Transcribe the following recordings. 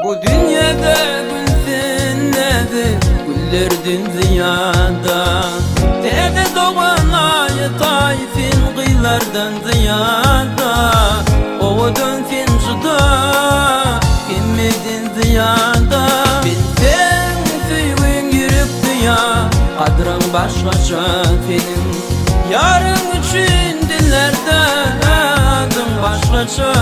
Bu dünyada gülsün nedir, güllerden ziyada. Dede doğan ayı tayfin kıylardan ziyada. Ova dönsün şuda, bilmedin ziyada. Bilsen süyün yürüp ya, kadran başkaça senin. Yarın için dillerde adım başkaça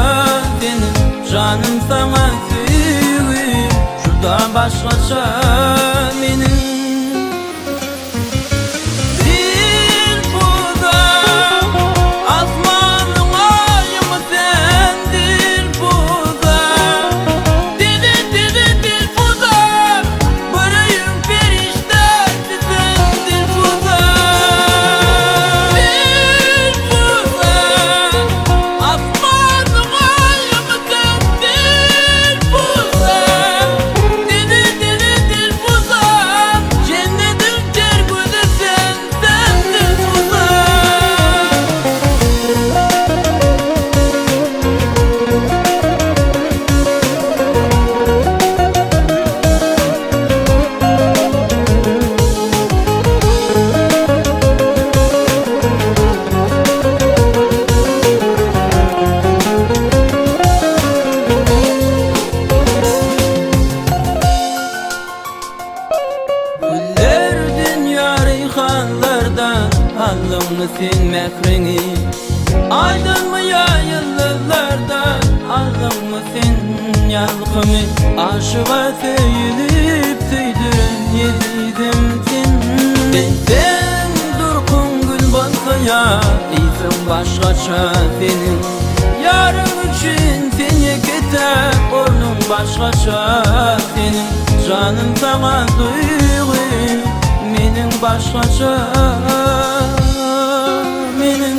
senin. Canım sana süyün, şurada başkaça benim. Aldın sen mehrini, aydın mı ya yıllarda? Aldın mı sen yalkımı, aşığa söyülüp söydürün yedim sen. Benden durkun gül bansa ya, isim başkaça senin. Yarın için sen yekete, ornun başkaça senin. Canım sana duygu, menin başkaça, menin.